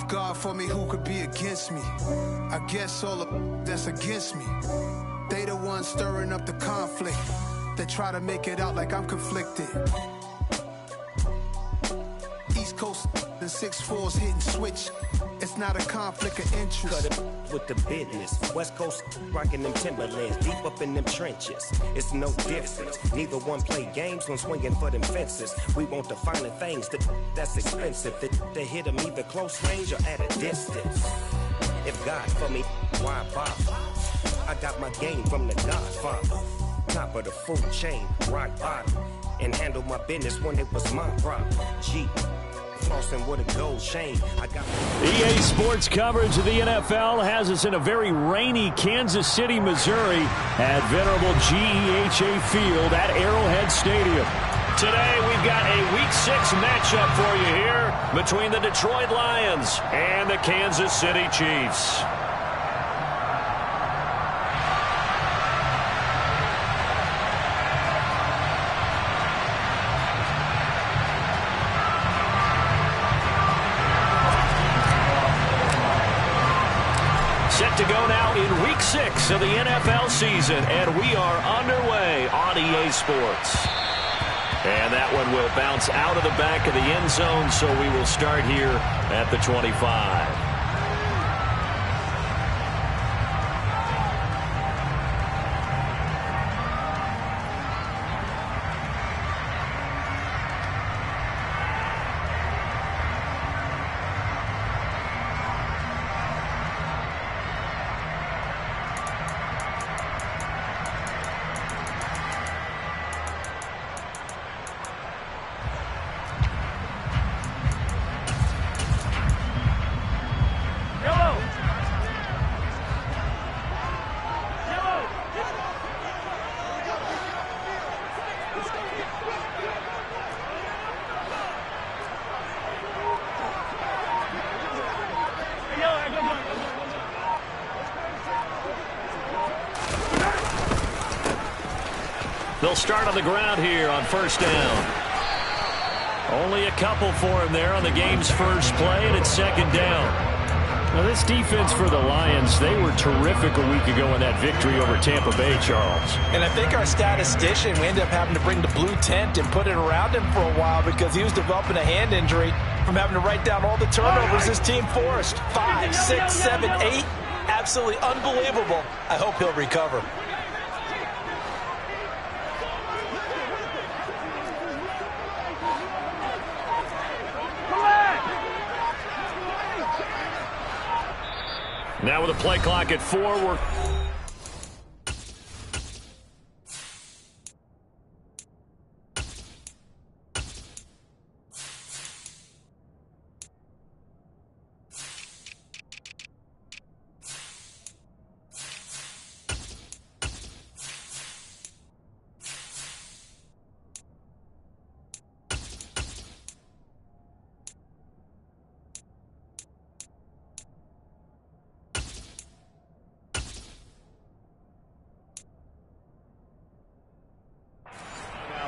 if God for me, who could be against me? I guess all the that's against me. They the ones stirring up the conflict. They try to make it out like I'm conflicted. East Coast and 6'4's hitting switch. It's not a conflict of interest. Cut it with the business. West Coast rocking them Timberlands, deep up in them trenches. It's no difference. Neither one play games when swinging for them fences. We want the finer things that's expensive. They hit them either close range or at a distance. If God for me, why bother? I got my game from the Godfather. Top of the food chain, rock bottom. And handle my business when it was my problem. G. Flossing with a gold chain. I got EA Sports coverage of the NFL has us in a very rainy Kansas City, Missouri at venerable GEHA Field at Arrowhead Stadium. Today we've got a Week 6 matchup for you here between the Detroit Lions and the Kansas City Chiefs. Set to go now in Week 6 of the NFL season, and we are underway on EA Sports. And that one will bounce out of the back of the end zone, so we will start here at the 25. They'll start on the ground here on first down. Only a couple for him there on the game's first play, and it's second down. Now, this defense for the Lions, they were terrific a week ago in that victory over Tampa Bay, Charles. And I think our statistician, we ended up having to bring the blue tent and put it around him for a while because he was developing a hand injury from having to write down all the turnovers his team forced. 5, 6, 7, 8. Absolutely unbelievable. I hope he'll recover. Now with a play clock at 4, we're...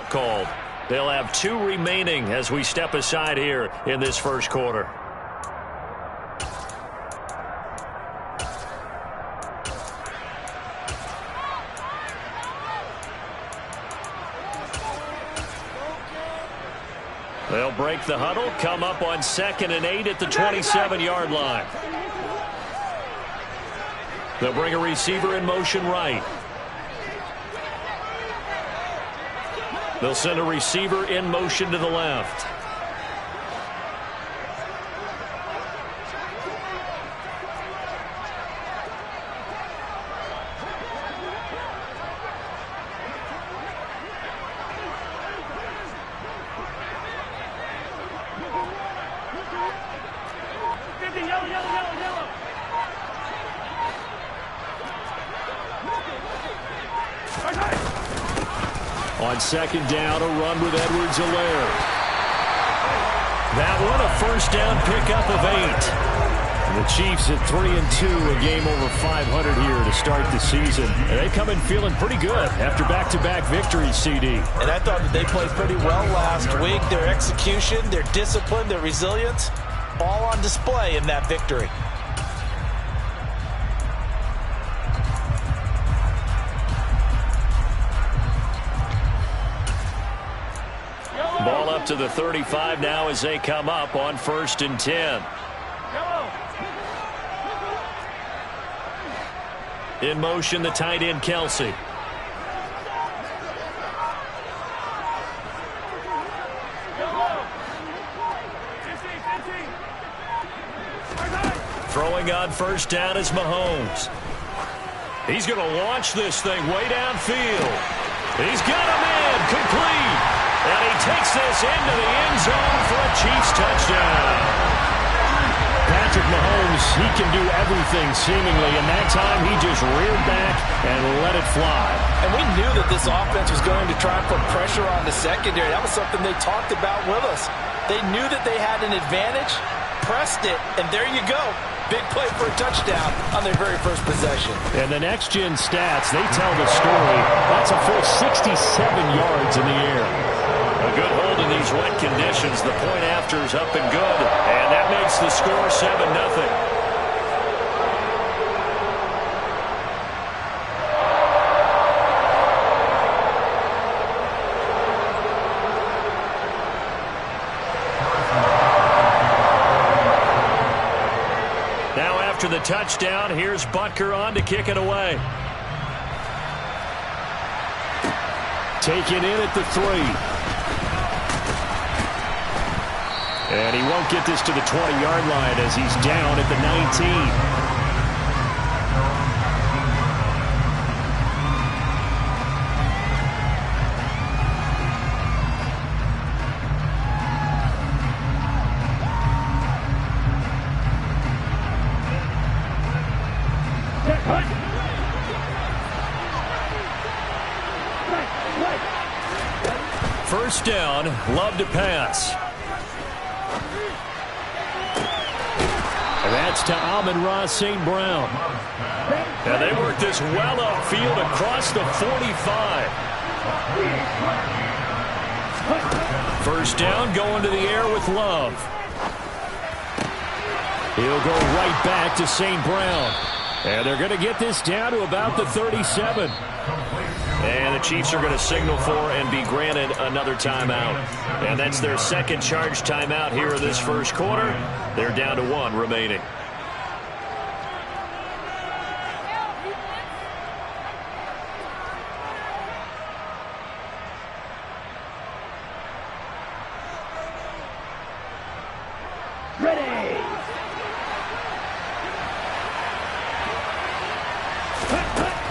called. They'll have 2 remaining as we step aside here in this first quarter. They'll break the huddle, come up on 2nd and 8 at the 27-yard line. They'll bring a receiver in motion right. They'll send a receiver in motion to the left. On 2nd down, a run with Edwards-Helaire. That one, a first down pickup of 8. And the Chiefs at 3-2, a game over 500 here to start the season. And they come in feeling pretty good after back-to-back victories, CD. And I thought that they played pretty well last week. Their execution, their discipline, their resilience. all on display in that victory. Ball up to the 35 now as they come up on 1st and 10. In motion, the tight end, Kelsey. Throwing on 1st down is Mahomes. He's going to launch this thing way downfield. He's got him in, complete. And he takes this into the end zone for a Chiefs touchdown. Patrick Mahomes, he can do everything seemingly, and that time he just reared back and let it fly. And we knew that this offense was going to try and put pressure on the secondary. That was something they talked about with us. They knew that they had an advantage, pressed it, and there you go. Big play for a touchdown on their very first possession. And the next-gen stats, they tell the story. That's a full 67 yards in the air. A good hold in these wet conditions. The point after is up and good. And that makes the score 7-0. After the touchdown, here's Butker on to kick it away. Taken in at the 3. And he won't get this to the 20-yard line as he's down at the 19. First down, Love to pass. And that's to Amon-Ra St. Brown. And they work this well upfield across the 45. First down, going to the air with Love. He'll go right back to St. Brown. And they're going to get this down to about the 37. And the Chiefs are going to signal for and be granted another timeout. And that's their second charge timeout here in this first quarter. They're down to 1 remaining.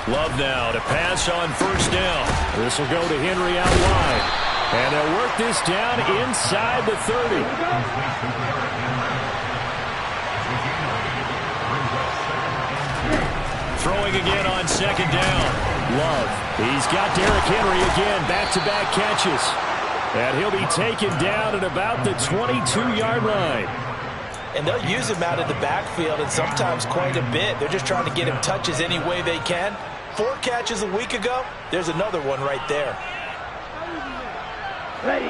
Love now to pass on first down. This will go to Henry out wide. And they'll work this down inside the 30. Throwing again on second down. Love. He's got Derrick Henry again. Back-to-back catches. And he'll be taken down at about the 22-yard line. And they'll use him out of the backfield, and sometimes quite a bit. They're just trying to get him touches any way they can. 4 catches a week ago. There's another one right there. Ready.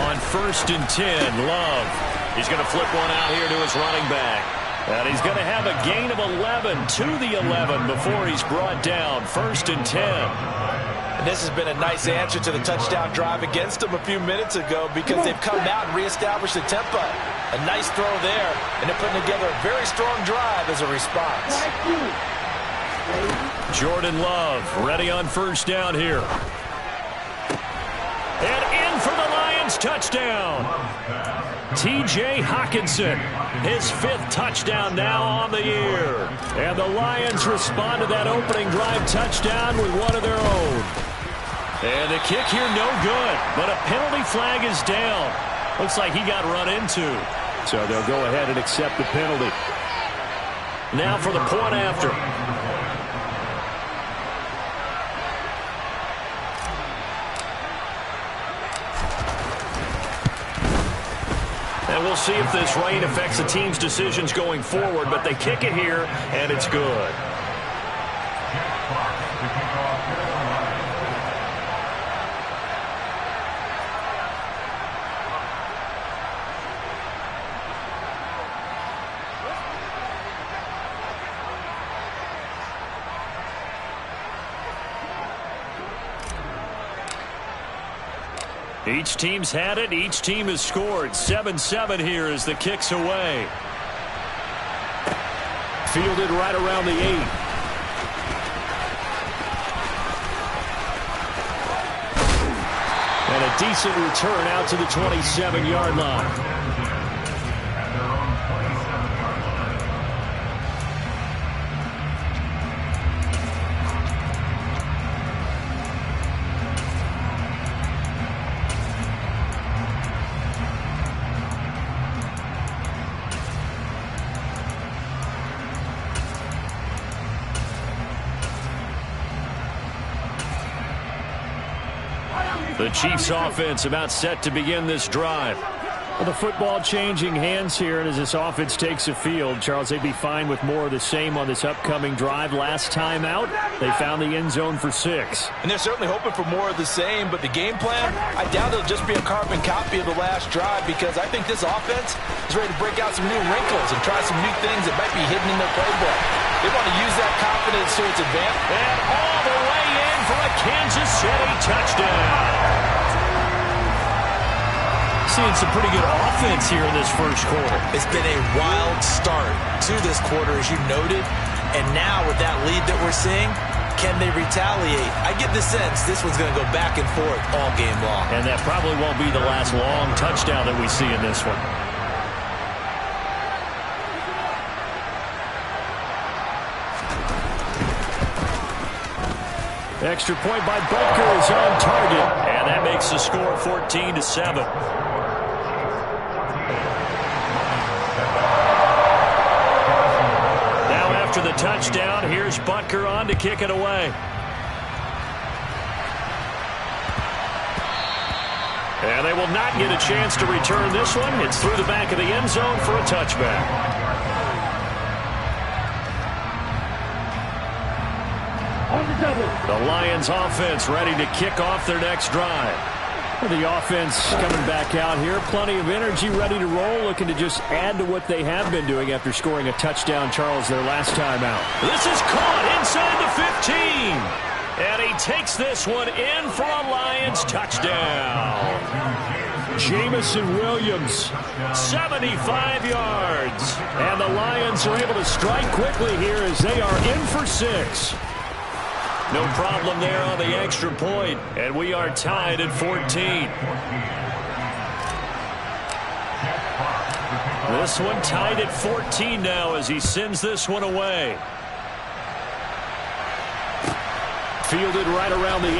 On 1st and 10, Love. He's going to flip one out here to his running back. And he's going to have a gain of 11 to the 11 before he's brought down. 1st and 10. And this has been a nice answer to the touchdown drive against them a few minutes ago because they've come out and reestablished the tempo. A nice throw there, and they're putting together a very strong drive as a response. Jordan Love ready on first down here. And in for the Lions touchdown. T.J. Hockenson, his 5th touchdown now on the year. And the Lions respond to that opening drive touchdown with one of their own. And the kick here no good, but a penalty flag is down. Looks like he got run into. So they'll go ahead and accept the penalty. Now for the point after. And we'll see if this rain affects the team's decisions going forward, but they kick it here, and it's good. Each team's had it. Each team has scored. 7-7 here as the kick's away. Fielded right around the 8. And a decent return out to the 27-yard line. The Chiefs offense about set to begin this drive. Well, the football changing hands here, and as this offense takes the field, Charles, they'd be fine with more of the same on this upcoming drive. Last time out, they found the end zone for 6. And they're certainly hoping for more of the same, but the game plan, I doubt it'll just be a carbon copy of the last drive, because I think this offense is ready to break out some new wrinkles and try some new things that might be hidden in their playbook. They want to use that confidence to its advantage. And all the way in for a Kansas City touchdown. Seeing some pretty good offense here in this first quarter. It's been a wild start to this quarter, as you noted. And now with that lead that we're seeing, can they retaliate? I get the sense this one's going to go back and forth all game long. And that probably won't be the last long touchdown that we see in this one. Extra point by Butker is on target, and that makes the score 14-7. Now after the touchdown, here's Butker on to kick it away. And they will not get a chance to return this one. It's through the back of the end zone for a touchback. The Lions offense ready to kick off their next drive. The offense coming back out here. Plenty of energy, ready to roll, looking to just add to what they have been doing after scoring a touchdown, Charles, their last time out. This is caught inside the 15. And he takes this one in for a Lions touchdown. Jamison Williams, 75 yards. And the Lions are able to strike quickly here as they are in for 6. No problem there on the extra point, and we are tied at 14. This one tied at 14 now as he sends this one away. Fielded right around the 8.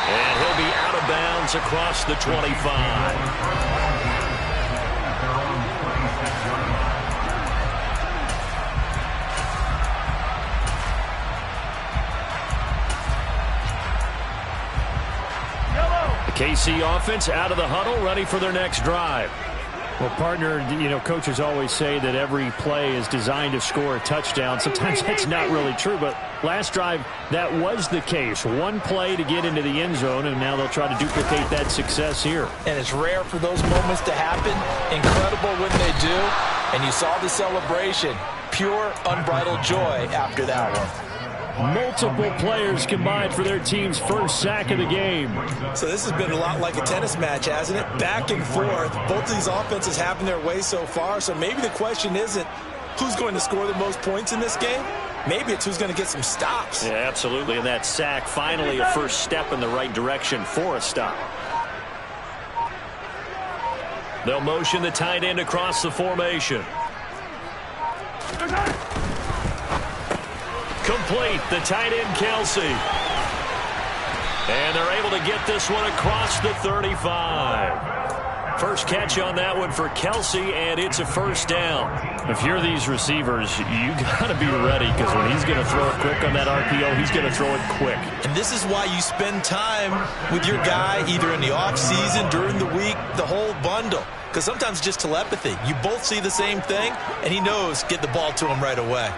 And he'll be out of bounds across the 25. KC offense out of the huddle, ready for their next drive. Well, partner, coaches always say that every play is designed to score a touchdown. Sometimes that's not really true, but last drive, that was the case. One play to get into the end zone, and now they'll try to duplicate that success here. And it's rare for those moments to happen. Incredible when they do. And you saw the celebration. Pure, unbridled joy after that one. Multiple players combined for their team's first sack of the game. So this has been a lot like a tennis match, hasn't it? Back and forth. Both of these offenses having their way so far. So maybe the question isn't who's going to score the most points in this game. Maybe it's who's going to get some stops. Yeah, absolutely. And that sack, finally a first step in the right direction for a stop. They'll motion the tight end across the formation. Complete, the tight end, Kelsey. And they're able to get this one across the 35. First catch on that one for Kelsey, and it's a first down. If you're these receivers, you got to be ready, because when he's going to throw it quick on that RPO, he's going to throw it quick. And this is why you spend time with your guy either in the offseason, during the week, the whole bundle. Because sometimes it's just telepathy. You both see the same thing, and he knows get the ball to him right away.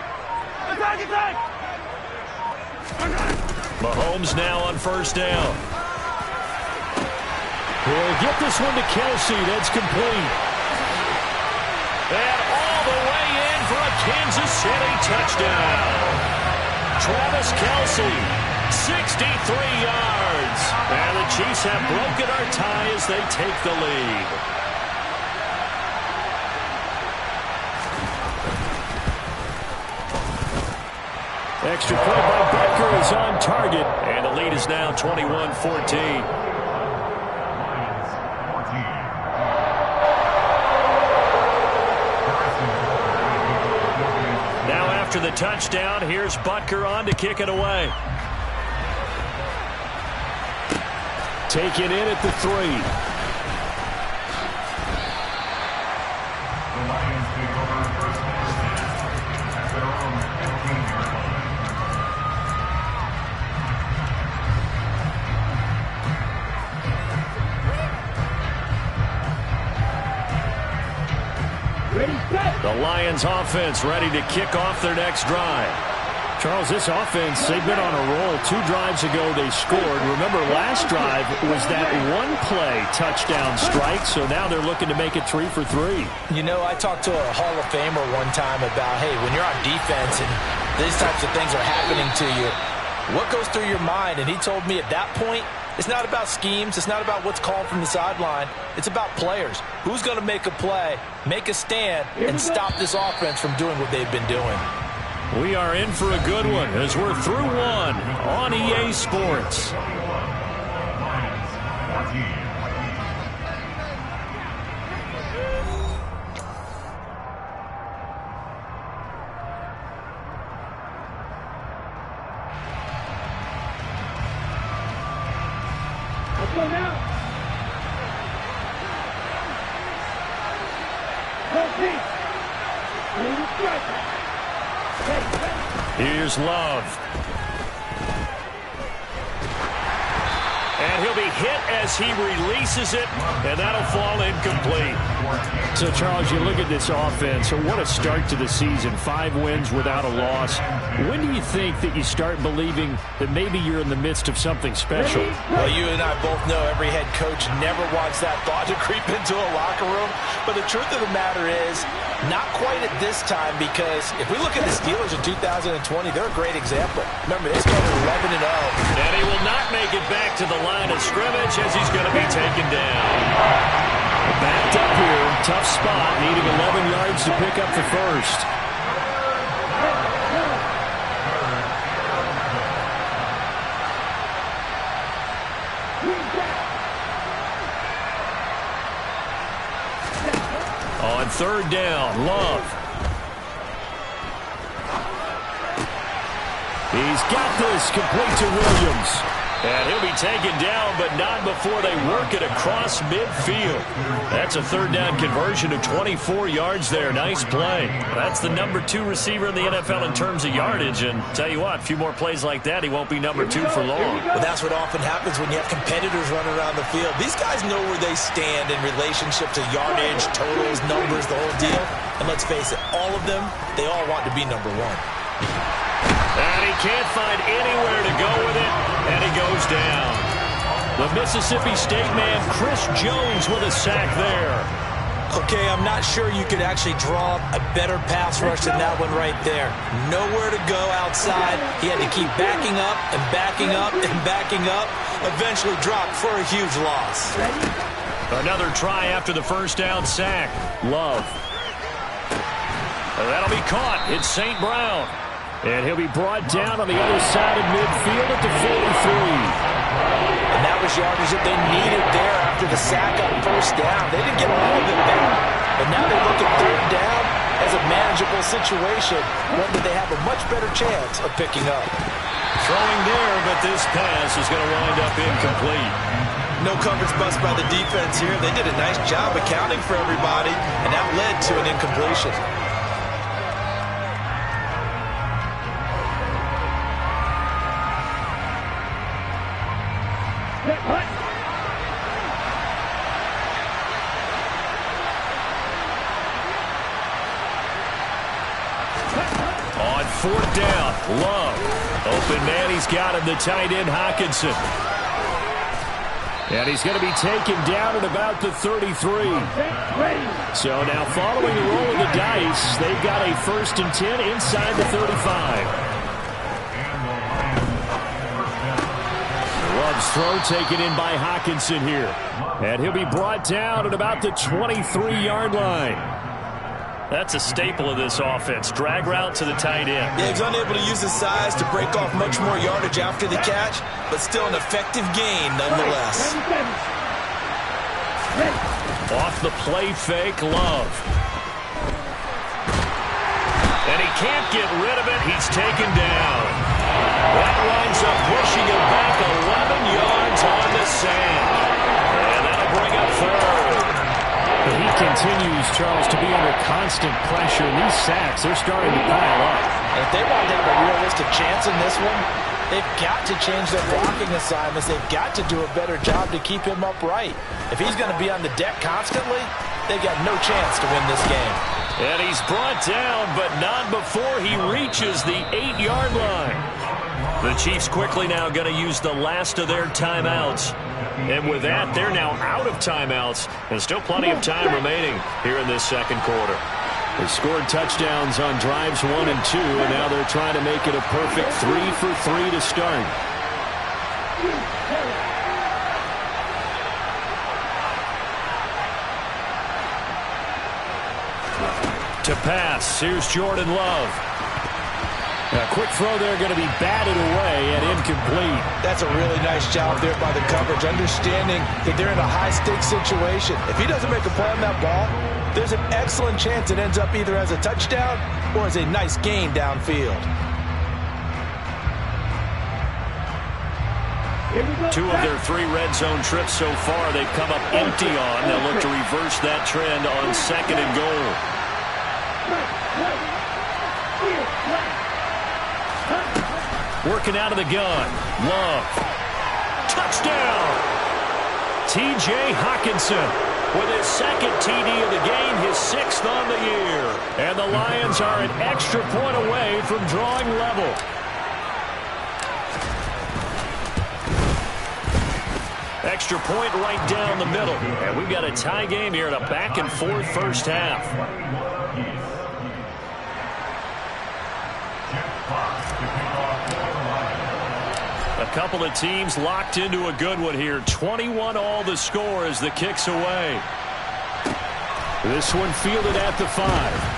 Mahomes now on first down. He'll get this one to Kelsey. That's complete. And all the way in for a Kansas City touchdown. Travis Kelsey, 63 yards. And the Chiefs have broken our tie as they take the lead. Extra point by Butker is on target, and the lead is now 21-14. Now after the touchdown, here's Butker on to kick it away. Taken in at the 3. The Lions offense ready to kick off their next drive. Charles, this offense, they've been on a roll. 2 drives ago they scored. Remember, last drive was that one-play touchdown strike, so now they're looking to make it 3 for 3. You know, I talked to a Hall of Famer one time about, hey, when you're on defense and these types of things are happening to you, what goes through your mind? And he told me at that point, it's not about schemes. It's not about what's called from the sideline. It's about players. Who's going to make a play, make a stand, and stop this offense from doing what they've been doing? We are in for a good one as we're through one on EA Sports. Here's Love. And he'll be hit as he releases it, and that'll fall incomplete. So, Charles, you look at this offense, what a start to the season. 5 wins without a loss. When do you think that you start believing that maybe you're in the midst of something special? Well, you and I both know every head coach never wants that thought to creep into a locker room. But the truth of the matter is, not quite at this time, because if we look at the Steelers in 2020, they're a great example. Remember, they started 11-0. And he will not make it back to the line of scrimmage as he's going to be taken down. Backed up here, tough spot, needing 11 yards to pick up the first. On third down, Love. He's got this complete to Williams. And he'll be taken down, but not before they work it across midfield. That's a third down conversion of 24 yards there. Nice play. That's the number 2 receiver in the NFL in terms of yardage. And tell you what, a few more plays like that, he won't be number 2 for long. But that's what often happens when you have competitors running around the field. These guys know where they stand in relationship to yardage, totals, numbers, the whole deal. And let's face it, all of them, they all want to be number 1. And he can't find anywhere to go with it, and he goes down. The Mississippi State man, Chris Jones, with a sack there. Okay, I'm not sure you could actually draw a better pass rush than that one right there. Nowhere to go outside. He had to keep backing up and backing up and backing up. Eventually dropped for a huge loss. Another try after the first down sack. Love. And that'll be caught. It's St. Brown. And he'll be brought down on the other side of midfield at the 43. And that was yardage that they needed there after the sack on first down. They didn't get all of it back. But now they look at third down as a manageable situation, one that they have a much better chance of picking up. Throwing there, but this pass is going to wind up incomplete. No coverage bust by the defense here. They did a nice job accounting for everybody, and that led to an incompletion. On fourth down, Love. Open man, he's got him, the tight end, Hockenson. And he's going to be taken down at about the 33. So now following the roll of the dice, they've got a 1st and 10 inside the 35. Love's throw taken in by Hockenson here. And he'll be brought down at about the 23-yard line. That's a staple of this offense. Drag route to the tight end. Yeah, he's unable to use his size to break off much more yardage after the catch, but still an effective gain nonetheless. Off the play fake, Love. And he can't get rid of it. He's taken down. That winds up pushing him back 11 yards on the sand. And that'll bring up 3rd. He continues, Charles, to be under constant pressure. And these sacks, they're starting to pile up. If they want to have a realistic chance in this one, they've got to change their blocking assignments. They've got to do a better job to keep him upright. If he's going to be on the deck constantly, they've got no chance to win this game. And he's brought down, but not before he reaches the 8-yard line. The Chiefs quickly now going to use the last of their timeouts. And with that, they're now out of timeouts. And still plenty of time remaining here in this second quarter. They scored touchdowns on drives 1 and 2, and now they're trying to make it a perfect 3 for 3 to start. To pass, here's Jordan Love. A quick throw there going to be batted away and incomplete. That's a really nice job there by the coverage, understanding that they're in a high-stakes situation. If he doesn't make a play on that ball, there's an excellent chance it ends up either as a touchdown or as a nice gain downfield. 2 of their 3 red zone trips so far they've come up empty on. They'll look to reverse that trend on 2nd and goal. Working out of the gun. Love. Touchdown! T.J. Hockenson with his 2nd TD of the game, his 6th on the year. And the Lions are an extra point away from drawing level. Extra point right down the middle. And we've got a tie game here in a back-and-forth first half. A couple of teams locked into a good one here. 21 all the score as the kick's away. This one fielded at the 5.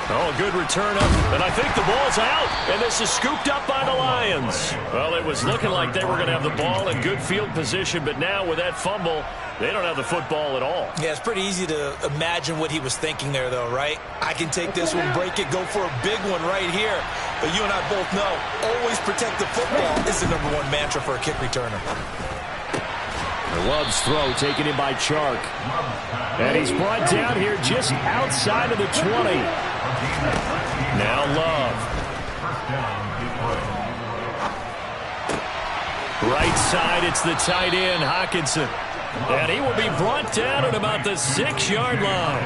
Oh, a good return up, and I think the ball's out, and this is scooped up by the Lions. Well, it was looking like they were going to have the ball in good field position, but now with that fumble, they don't have the football at all. Yeah, it's pretty easy to imagine what he was thinking there, though, right? I can take this one, break it, go for a big one right here. But you and I both know, always protect the football is the #1 mantra for a kick returner. Love's throw taken in by Chark. And he's brought down here just outside of the 20. Now Love. Right side, it's the tight end, Hockenson. And he will be brought down at about the 6-yard line.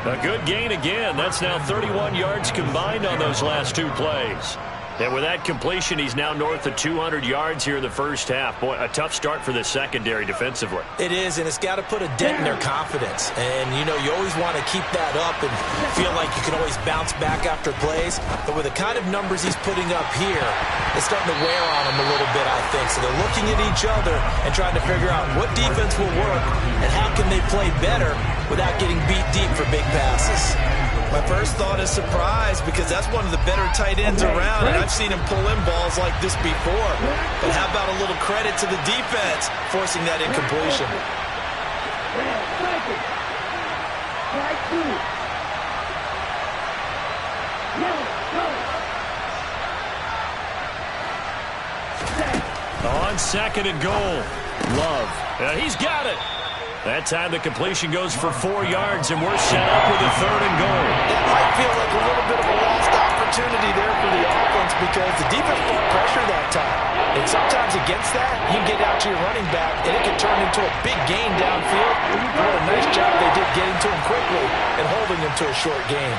A good gain again. That's now 31 yards combined on those last 2 plays. And with that completion, he's now north of 200 yards here in the first half. Boy, a tough start for the secondary defensively. It is, and it's got to put a dent in their confidence. And, you know, you always want to keep that up and feel like you can always bounce back after plays. But with the kind of numbers he's putting up here, it's starting to wear on him a little bit, I think. So they're looking at each other and trying to figure out what defense will work and how can they play better without getting beat deep for big passes. My first thought is surprise, because that's one of the better tight ends around, and I've seen him pull in balls like this before. But how about a little credit to the defense forcing that incompletion? 2nd and goal. Love. He's got it. That time the completion goes for 4 yards, and we're set up with a 3rd and goal. It might feel like a little bit of a lost opportunity there for the offense because the defense brought pressure that time. And sometimes against that, you can get out to your running back, and it can turn into a big gain downfield. What a nice job they did getting to him quickly and holding him to a short gain.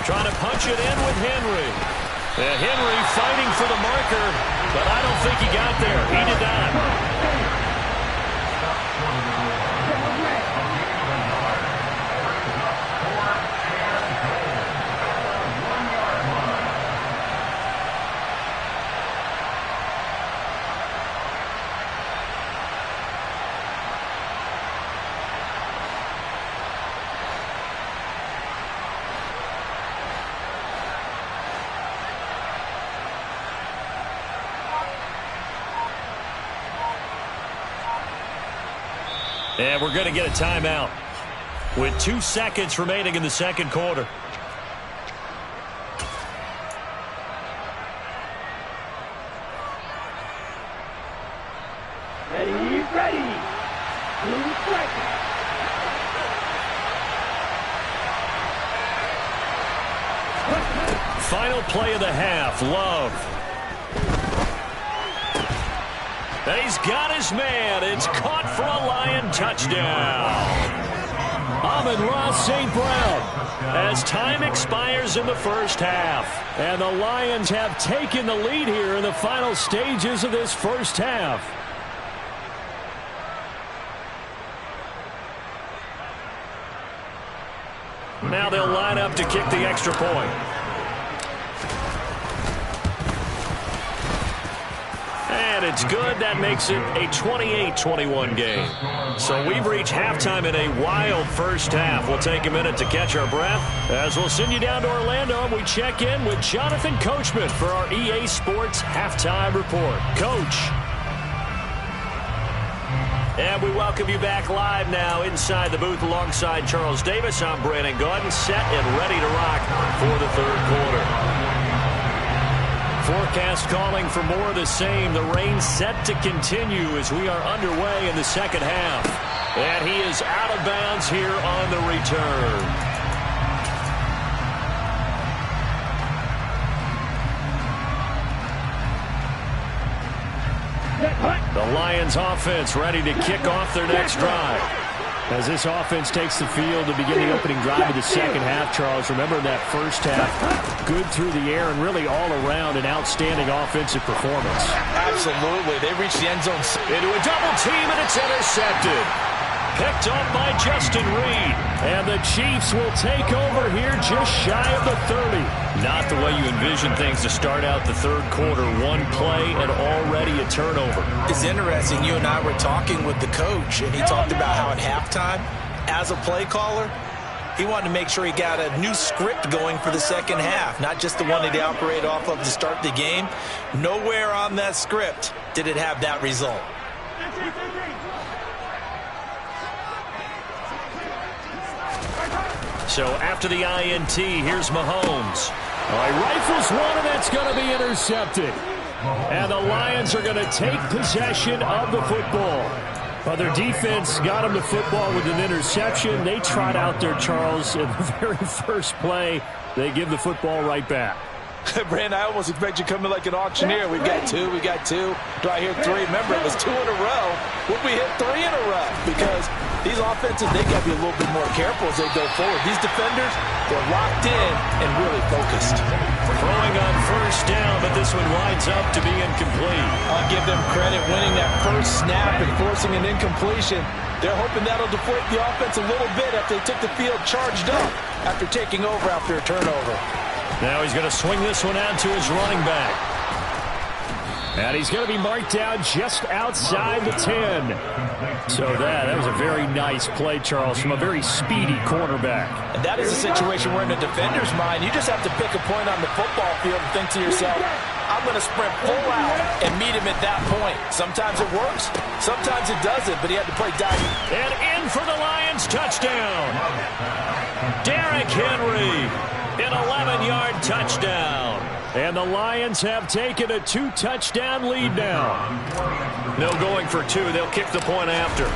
Trying to punch it in with Henry. Henry fighting for the marker, but I don't think he got there. He did not. And we're going to get a timeout with 2 seconds remaining in the 2nd quarter. Ready. Final play of the half. Love. And he's got his man. It's caught for a Lion touchdown. Amon-Ra St. Brown as time expires in the 1st half. And the Lions have taken the lead here in the final stages of this 1st half. Now they'll line up to kick the extra point. And it's good. That makes it a 28-21 game. So we've reached halftime in a wild 1st half. We'll take a minute to catch our breath as we'll send you down to Orlando and we check in with Jonathan Coachman for our EA Sports Halftime Report. Coach. And we welcome you back live now inside the booth alongside Charles Davis. I'm Brandon Gaudin, set and ready to rock for the 3rd quarter. Forecast calling for more of the same. The rain set to continue as we are underway in the 2nd half. And he is out of bounds here on the return. The Lions offense ready to kick off their next drive. As this offense takes the field to begin the opening drive of the 2nd half, Charles, remember that 1st half, good through the air and really all around an outstanding offensive performance. Absolutely. They reached the end zone. Into a double team, and it's intercepted. Picked off by Justin Reed. And the Chiefs will take over here just shy of the 30. Not the way you envision things to start out the 3rd quarter. 1 play and already a turnover. It's interesting. You and I were talking with the coach, and he talked about how at halftime, as a play caller, he wanted to make sure he got a new script going for the 2nd half, not just the one that he operated off of to start the game. Nowhere on that script did it have that result. So after the INT, here's Mahomes. All right, rifles one, and that's going to be intercepted. And the Lions are going to take possession of the football. But their defense got them the football with an interception. They trot out there, Charles, in the very first play. They give the football right back. Brandon, I almost expect you to come in like an auctioneer. We got two. Do I hear 3? Remember, it was 2 in a row. Would we hit 3 in a row? Because these offenses, they got to be a little bit more careful as they go forward. These defenders, they're locked in and really focused. Throwing on 1st down, but this one winds up to be incomplete. I'll give them credit winning that first snap and forcing an incompletion. They're hoping that'll deflate the offense a little bit after they took the field charged up after taking over after a turnover. Now he's going to swing this one out to his running back. And he's going to be marked down just outside the 10. So that was a very nice play, Charles, from a very speedy quarterback. And that is a situation where in a defender's mind, you just have to pick a point on the football field and think to yourself, I'm going to sprint full out and meet him at that point. Sometimes it works, sometimes it doesn't, but he had to play diamond. And in for the Lions touchdown. Derrick Henry, an 11-yard touchdown. And the Lions have taken a 2-touchdown lead now. No going for two. They'll kick the point after.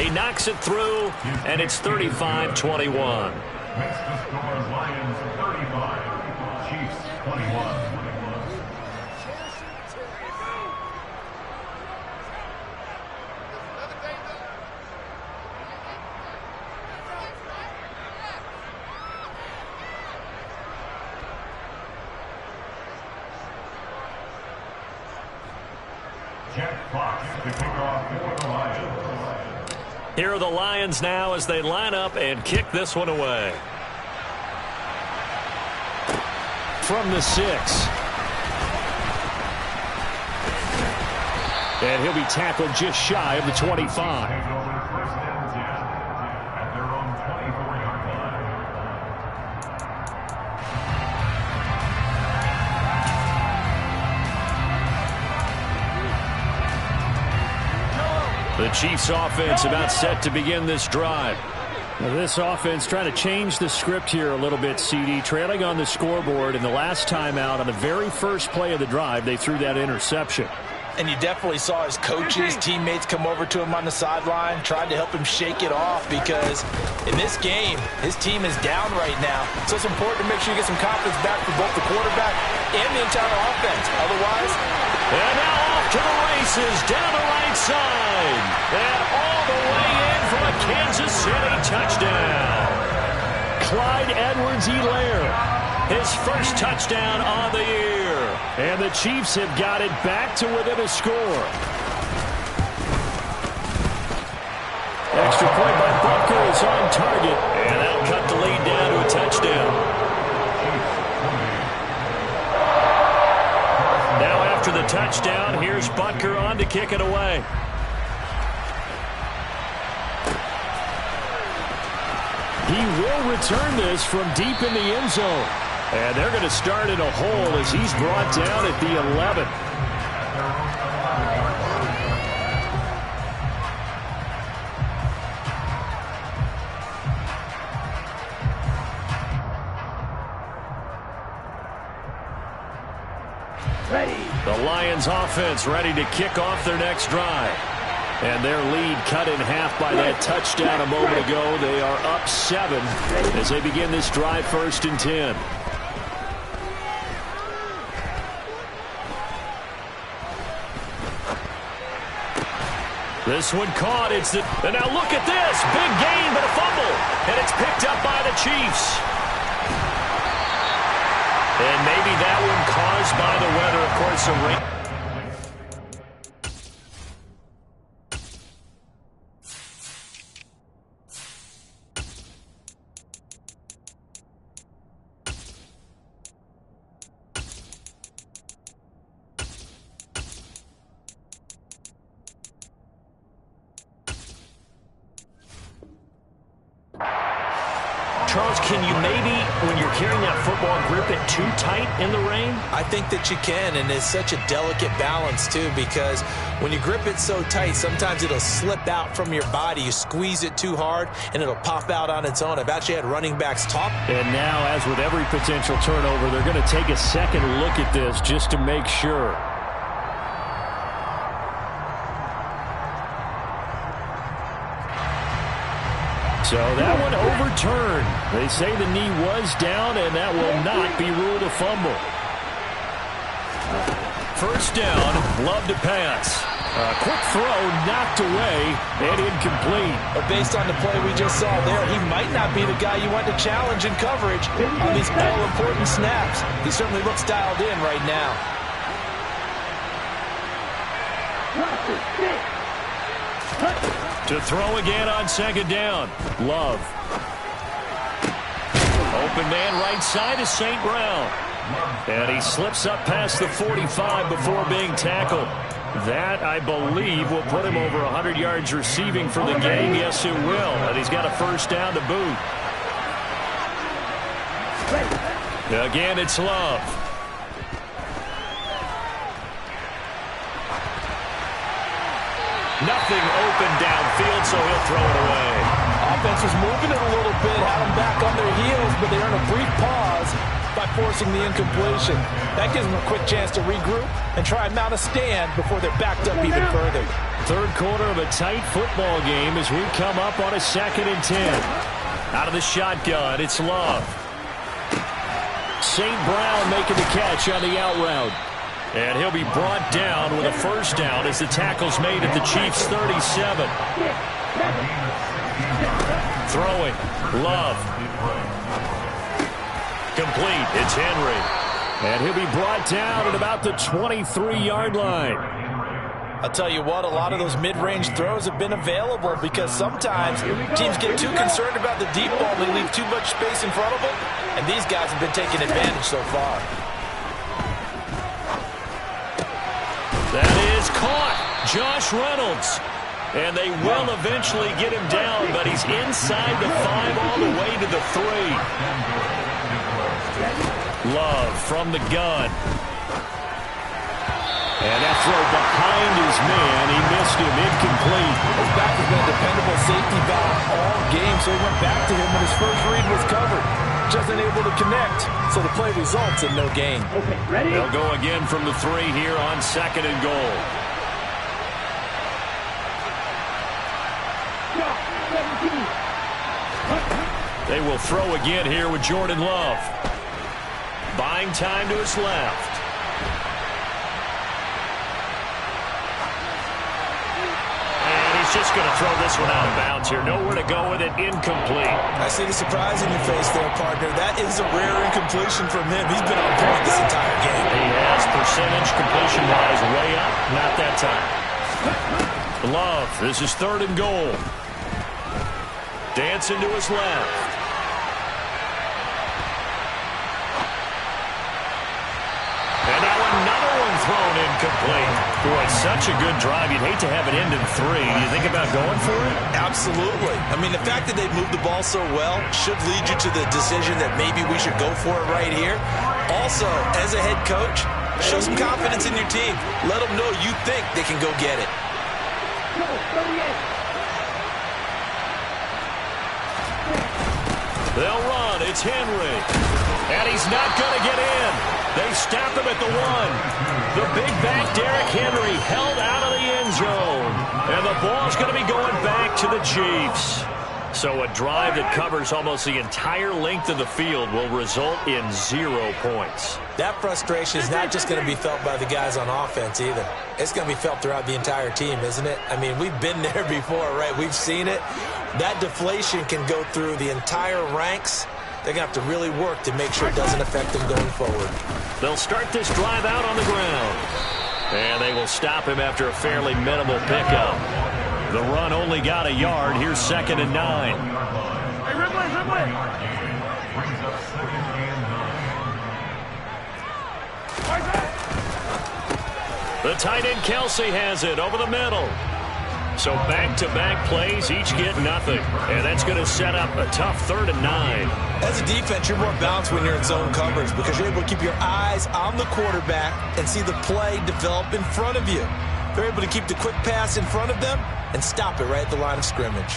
He knocks it through, and it's 35-21. Makes the score Lions 35, Chiefs 21. Jack Fox to kick off for the Lions. Here are the Lions now as they line up and kick this one away. From the 6. And he'll be tackled just shy of the 25. Take over first and 10 at their own 24-yard line. The Chiefs offense about set to begin this drive. Now this offense trying to change the script here a little bit, CD. Trailing on the scoreboard, and the last time out on the very first play of the drive, they threw that interception. And you definitely saw his coaches, teammates come over to him on the sideline, tried to help him shake it off because in this game, his team is down right now. So it's important to make sure you get some confidence back for both the quarterback and the entire offense. Otherwise... And now off to the races down the right side. And all the way in for a Kansas City touchdown. Clyde Edwards-Helaire, his first touchdown on the year. And the Chiefs have got it back to within a score. Extra point by Butker is on target. And that'll cut the lead down to a touchdown. Now after the touchdown, here's Butker on to kick it away. He will return this from deep in the end zone. And they're going to start in a hole as he's brought down at the 11. The Lions offense ready to kick off their next drive. And their lead cut in half by that touchdown a moment ago. They are up 7 as they begin this drive, 1st and 10. This one caught. And now look at this. Big gain, but a fumble. And it's picked up by the Chiefs. And maybe that one caused by the weather, of course, some rain. Charles, can you maybe, when you're carrying that football, grip it too tight in the rain? I think that you can, and it's such a delicate balance, too, because when you grip it so tight, sometimes it'll slip out from your body. You squeeze it too hard, and it'll pop out on its own. I've actually had running backs talk. And now, as with every potential turnover, they're going to take a second look at this just to make sure. So that one overturned. They say the knee was down, and that will not be ruled a fumble. First down, Love to pass. A quick throw knocked away and incomplete. But based on the play we just saw there, he might not be the guy you want to challenge in coverage on these all-important snaps. He certainly looks dialed in right now. To throw again on second down. Love. Open man right side is St. Brown. And he slips up past the 45 before being tackled. That, I believe, will put him over 100 yards receiving for the game. Yes, it will. And he's got a first down to boot. Again, it's Love. Nothing open downfield, so he'll throw it away. Offense was moving it a little bit, had them back on their heels, but they earned a brief pause. by forcing the incompletion. That gives them a quick chance to regroup and try and mount a stand before they're backed up even further. Third quarter of a tight football game as we come up on a 2nd and 10. Out of the shotgun, it's Love. St. Brown making the catch on the out route. And he'll be brought down with a first down as the tackle's made at the Chiefs' 37. Throwing. Love. Complete. It's Henry. And he'll be brought down at about the 23-yard line. I'll tell you what, a lot of those mid-range throws have been available because sometimes teams get too concerned about the deep ball and they leave too much space in front of them, and these guys have been taking advantage so far. That is caught. Josh Reynolds. And they will eventually get him down, but he's inside the 5 all the way to the 3. Love from the gun. And that throw behind his man, he missed him, incomplete. His back has been a dependable safety valve all game, so he went back to him when his first read was covered. Just unable to connect, so the play results in no gain. Okay, ready? They'll go again from the 3 here on 2nd and goal. They will throw again here with Jordan Love. Buying time to his left. Just going to throw this one out of bounds here. Nowhere to go with it. Incomplete. I see the surprise in your face there, partner. That is a rare incompletion from him. He's been on point this entire game. He has percentage completion-wise way up. Not that time. Love. This is 3rd and goal. Dancing to his left. And now another one thrown incomplete. Boy, such a good drive. You'd hate to have it end in 3. Do you think about going for it? Absolutely. I mean, the fact that they moved the ball so well should lead you to the decision that maybe we should go for it right here. Also, as a head coach, show some confidence in your team. Let them know you think they can go get it. They'll run. It's Henry. And he's not going to get in. They stop him at the 1. The big back Derrick Henry held out of the end zone. And the ball's going to be going back to the Chiefs. So a drive that covers almost the entire length of the field will result in 0 points. That frustration is not just going to be felt by the guys on offense either. It's going to be felt throughout the entire team, isn't it? I mean, we've been there before, right? We've seen it. That deflation can go through the entire ranks. They're going to have to really work to make sure it doesn't affect them going forward. They'll start this drive out on the ground. And they will stop him after a fairly minimal pickup. The run only got a yard. Here's 2nd and 9. The tight end Kelsey has it over the middle. So back-to-back plays, each get nothing. And that's going to set up a tough 3rd and 9. As a defense, you're more balanced when you're in zone coverage because you're able to keep your eyes on the quarterback and see the play develop in front of you. They're able to keep the quick pass in front of them and stop it right at the line of scrimmage.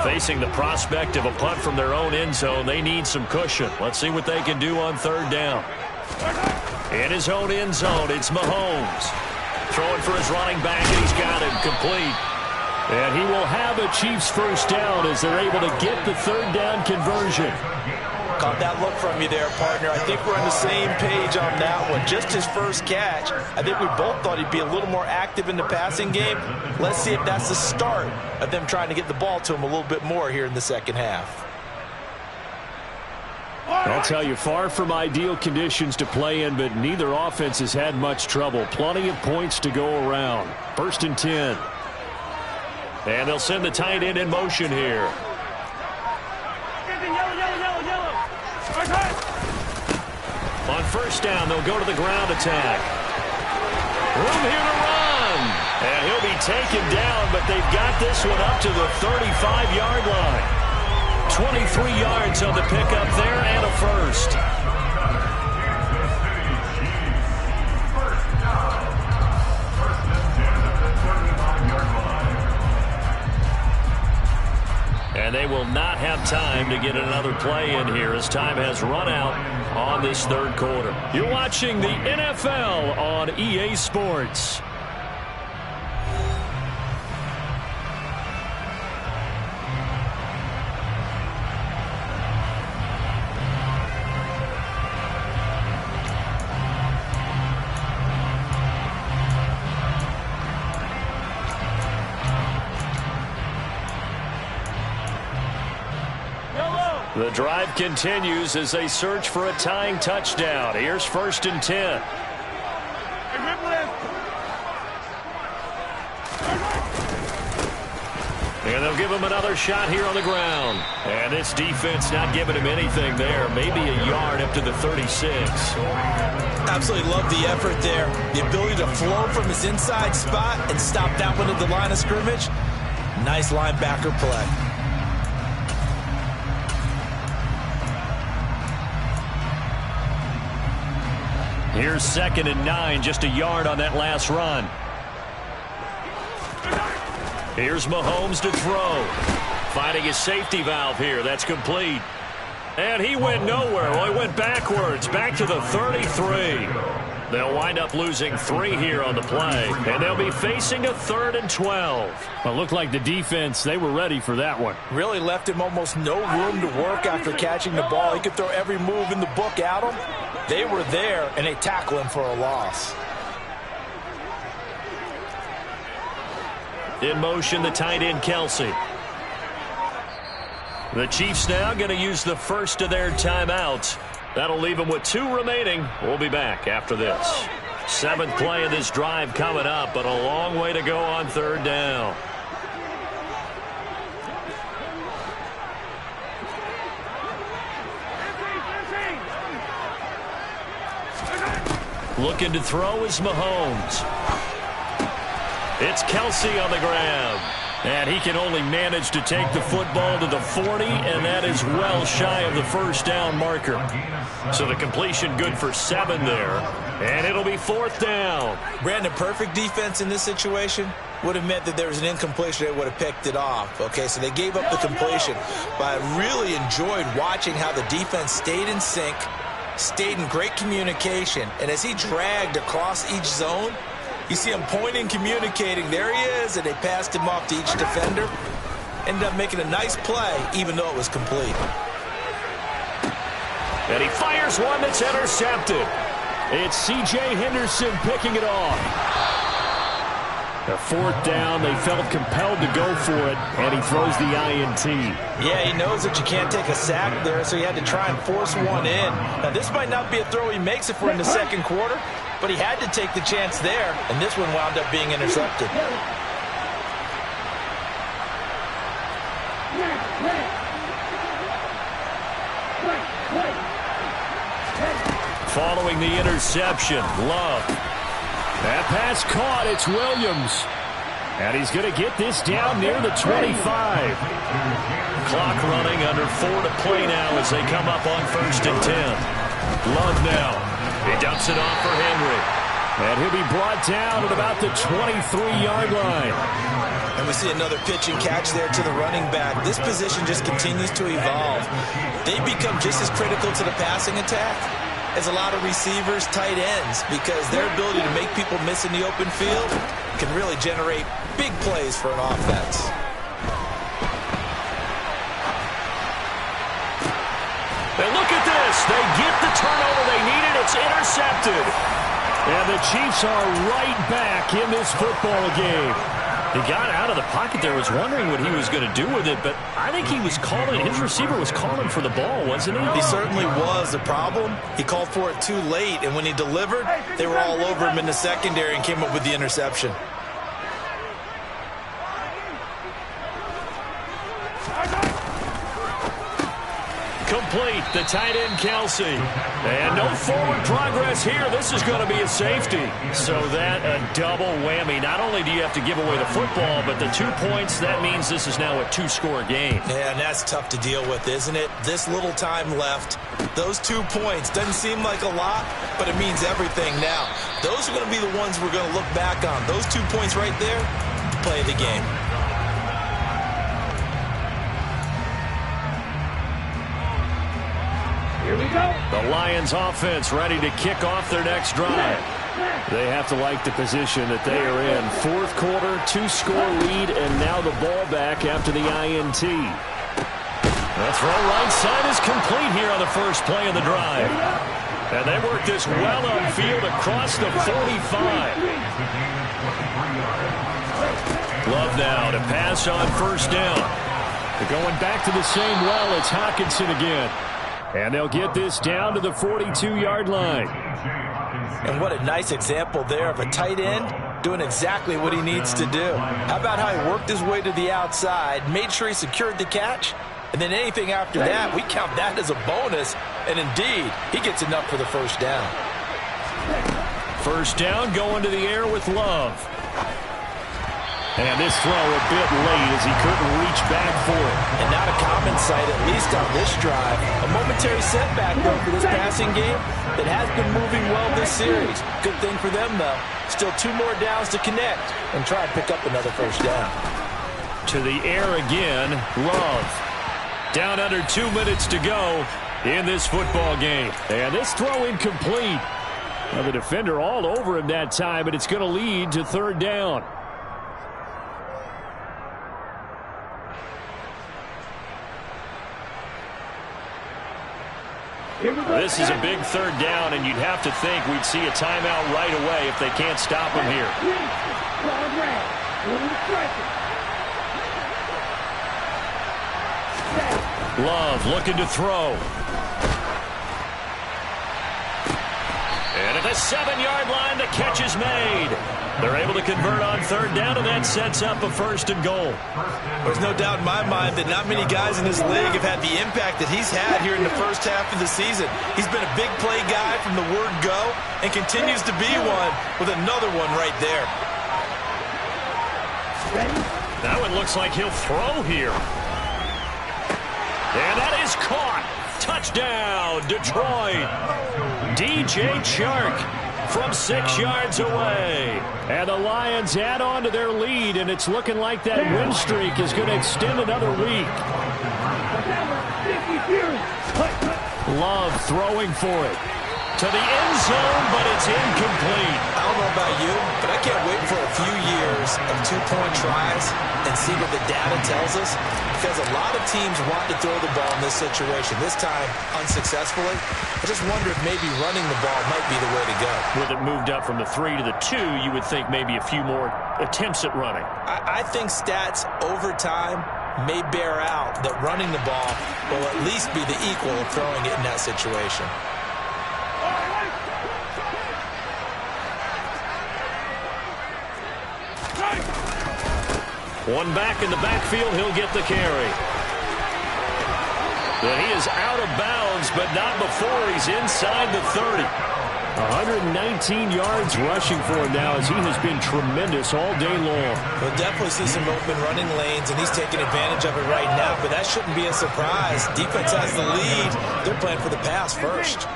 Facing the prospect of a punt from their own end zone, they need some cushion. Let's see what they can do on 3rd down. In his own end zone, it's Mahomes. Throwing for his running back, and he's got him complete. And he will have a Chiefs first down as they're able to get the 3rd down conversion. Caught that look from you there, partner. I think we're on the same page on that one. Just his first catch. I think we both thought he'd be a little more active in the passing game. Let's see if that's the start of them trying to get the ball to him a little bit more here in the second half. I'll tell you, far from ideal conditions to play in, but neither offense has had much trouble. Plenty of points to go around. 1st and 10. And they'll send the tight end in motion here. On 1st down, they'll go to the ground attack. Room here to run. And he'll be taken down, but they've got this one up to the 35-yard line. 23 yards on the pickup there and a first. And they will not have time to get another play in here as time has run out on this third quarter. You're watching the NFL on EA Sports. The drive continues as they search for a tying touchdown. Here's 1st and 10. And they'll give him another shot here on the ground. And this defense not giving him anything there. Maybe a yard up to the 36. Absolutely love the effort there. The ability to flow from his inside spot and stop that one at the line of scrimmage. Nice linebacker play. Here's 2nd and 9, just a yard on that last run. Here's Mahomes to throw. Finding his safety valve here. That's complete. And he went nowhere. Well, he went backwards, back to the 33. They'll wind up losing 3 here on the play, and they'll be facing a 3rd and 12. Well, it looked like the defense, they were ready for that one. Really left him almost no room to work after catching the ball. He could throw every move in the book at him. They were there, and they tackle him for a loss. In motion, the tight end, Kelsey. The Chiefs now going to use the first of their timeouts. That'll leave them with 2 remaining. We'll be back after this. 7th play of this drive coming up, but a long way to go on 3rd down. Looking to throw is Mahomes. It's Kelsey on the grab. And he can only manage to take the football to the 40, and that is well shy of the 1st down marker. So the completion good for 7 there, and it'll be 4th down. Brandon, perfect defense in this situation would have meant that there was an incompletion. They would have picked it off. Okay, so they gave up the completion. But I really enjoyed watching how the defense stayed in sync, stayed in great communication, and as he dragged across each zone, you see him pointing, communicating. There he is, and they passed him off to each defender. Ended up making a nice play, even though it was complete. And he fires one that's intercepted. It's C.J. Henderson picking it off. A 4th down, they felt compelled to go for it, and he throws the INT. Yeah, he knows that you can't take a sack there, so he had to try and force one in. Now, this might not be a throw he makes if we're in the 2nd quarter, but he had to take the chance there, and this one wound up being intercepted. Following the interception, Love. That pass caught, it's Williams. And he's going to get this down near the 25. Clock running, under 4 to play now as they come up on 1st and 10. Love now. He dumps it off for Henry. And he'll be brought down at about the 23-yard line. And we see another pitch and catch there to the running back. This position just continues to evolve. They become just as critical to the passing attack as a lot of receivers, tight ends, because their ability to make people miss in the open field can really generate big plays for an offense. And look at this. They get the turnover they needed. It's intercepted. And the Chiefs are right back in this football game. He got out of the pocket there, was wondering what he was going to do with it, but I think he was calling, his receiver was calling for the ball, wasn't he? He certainly was. The problem, he called for it too late, and when he delivered, they were all over him in the secondary and came up with the interception. Complete, the tight end Kelsey. And no forward progress here. This is going to be a safety. So that a double whammy. Not only do you have to give away the football, but the 2 points, that means this is now a 2-score game. Yeah, and that's tough to deal with, isn't it? This little time left. Those 2 points doesn't seem like a lot, but it means everything now. Those are going to be the ones we're going to look back on. Those 2 points right there, play the game. The Lions offense ready to kick off their next drive. They have to like the position that they are in. Fourth quarter, 2-score lead, and now the ball back after the INT. The throw right side is complete here on the first play of the drive. And they work this well upfield across the 45. Love now to pass on first down. They're going back to the same well. It's Hockenson again. And they'll get this down to the 42-yard line. And what a nice example there of a tight end doing exactly what he needs to do. How about how he worked his way to the outside, made sure he secured the catch, and then anything after that, we count that as a bonus. And indeed, he gets enough for the first down. First down going to the air with Love. And this throw a bit late as he couldn't reach back for it. And not a common sight, at least on this drive. A momentary setback, though, for this passing game that has been moving well this series. Good thing for them, though. Still 2 more downs to connect and try and pick up another first down. To the air again, Love. Down under 2 minutes to go in this football game. And this throw incomplete. Now the defender all over him that time, but it's going to lead to third down. This is a big third down, and you'd have to think we'd see a timeout right away if they can't stop him here. Love looking to throw. And at the 7-yard line, the catch is made. They're able to convert on third down, and that sets up a first and goal. There's no doubt in my mind that not many guys in this league have had the impact that he's had here in the first half of the season. He's been a big play guy from the word go and continues to be one with another one right there. Now it looks like he'll throw here. And that is caught. Touchdown, Detroit. DJ Chark from 6 yards away. And the Lions add on to their lead, and it's looking like that win streak is going to extend another week. Love throwing for it. To the end zone, but it's incomplete. I don't know about you, but I can't wait for a few years of 2-point tries and see what the data tells us, because a lot of teams want to throw the ball in this situation. This time, unsuccessfully. I just wonder if maybe running the ball might be the way to go. With it moved up from the 3 to the 2, you would think maybe a few more attempts at running. I think stats over time may bear out that running the ball will at least be the equal of throwing it in that situation. One back in the backfield, he'll get the carry. But he is out of bounds, but not before he's inside the 30. 119 yards rushing for him now, as he has been tremendous all day long. We'll definitely see some open running lanes, and he's taking advantage of it right now, but that shouldn't be a surprise. Defense has the lead. They're playing for the pass first.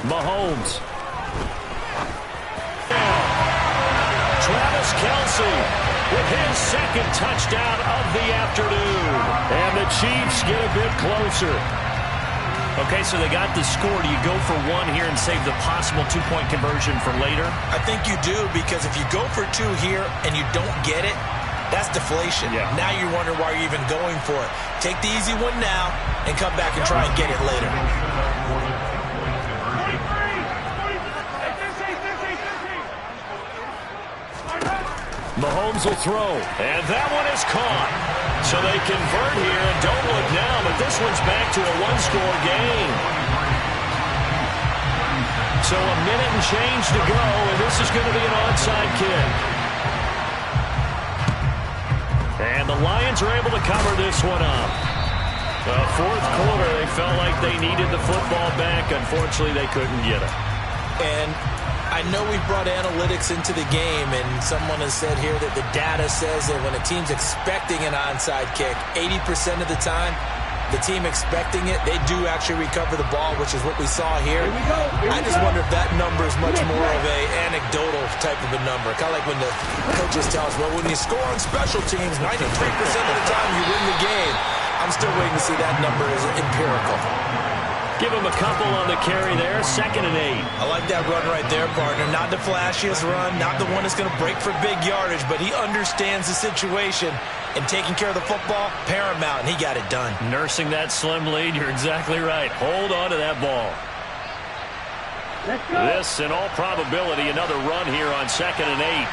Mahomes. Travis Kelce with his second touchdown of the afternoon. And the Chiefs get a bit closer. Okay, so they got the score. Do you go for one here and save the possible 2-point conversion for later? I think you do, because if you go for 2 here and you don't get it, that's deflation. Yeah. Now you wonder why you're even going for it. Take the easy one now and come back and try and get it later. Mahomes will throw, and that one is caught. So they convert here, and don't look now, but this one's back to a 1-score game. So a minute and change to go, and this is going to be an onside kick. And the Lions are able to cover this one up. The fourth quarter, they felt like they needed the football back. Unfortunately, they couldn't get it. And I know we brought analytics into the game, and someone has said here that the data says that when a team's expecting an onside kick, 80% of the time, the team expecting it, they do actually recover the ball, which is what we saw here. I just wonder if that number is much more of a anecdotal type of a number. Kind of like when the coaches tell us, well, when you score on special teams, 93% of the time you win the game. I'm still waiting to see that number as empirical. Give him a couple on the carry there, 2nd and 8. I like that run right there, partner. Not the flashiest run, not the one that's going to break for big yardage, but he understands the situation, and taking care of the football, paramount, and he got it done. Nursing that slim lead, you're exactly right. Hold on to that ball. This, in all probability, another run here on 2nd and 8.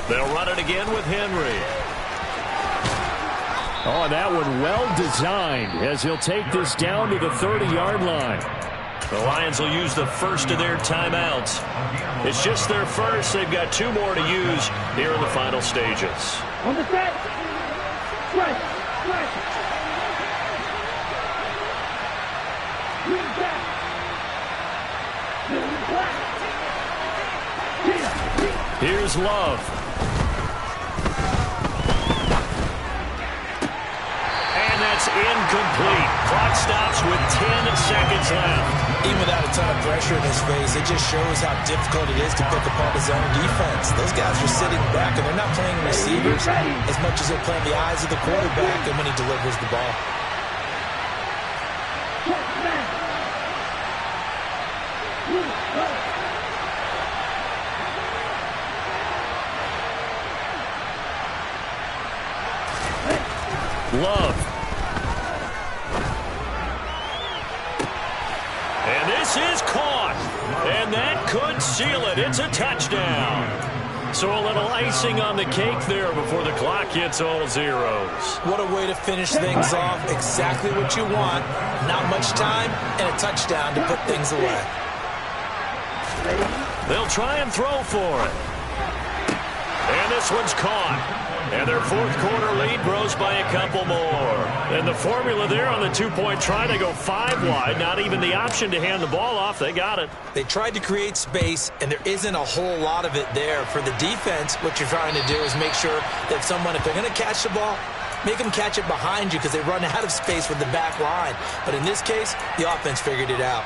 They'll run it again with Henry. Oh, and that one well designed as he'll take this down to the 30-yard line. The Lions will use the first of their timeouts. It's just their first. They've got 2 more to use here in the final stages. On the set. Right. Here's Love. And that's incomplete. Clock stops with 10 seconds left. Even without a ton of pressure in his face, it just shows how difficult it is to pick apart his own defense. Those guys are sitting back, and they're not playing receivers as much as they're playing the eyes of the quarterback and when he delivers the ball. Love. And this is caught. And that could seal it. It's a touchdown. So a little icing on the cake there before the clock hits all zeros. What a way to finish things off. Exactly what you want. Not much time and a touchdown to put things away. They'll try and throw for it. And this one's caught. And their 4th quarter lead grows by a couple more. And the formula there on the 2-point try, they go 5 wide. Not even the option to hand the ball off. They got it. They tried to create space, and there isn't a whole lot of it there. For the defense, what you're trying to do is make sure that someone, if they're going to catch the ball, make them catch it behind you because they run out of space with the back line. But in this case, the offense figured it out.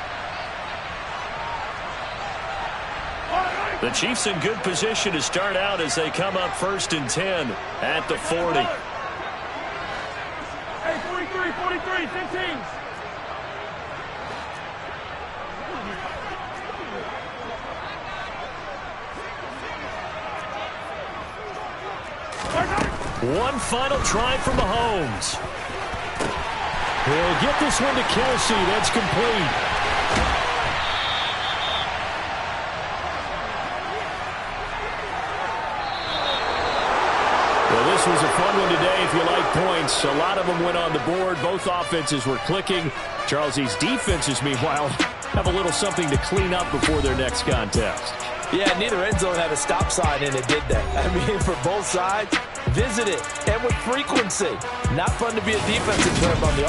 The Chiefs in good position to start out as they come up 1st and 10 at the 40. Hey, 43, 15. One final try from Mahomes. He'll get this one to Kelsey. That's complete. Well, this was a fun one today if you like points. A lot of them went on the board. Both offenses were clicking. Charles, these defenses, meanwhile, have a little something to clean up before their next contest. Yeah, neither end zone had a stop sign in it, did they? I mean, for both sides, visit it, and with frequency. Not fun to be a defensive player on the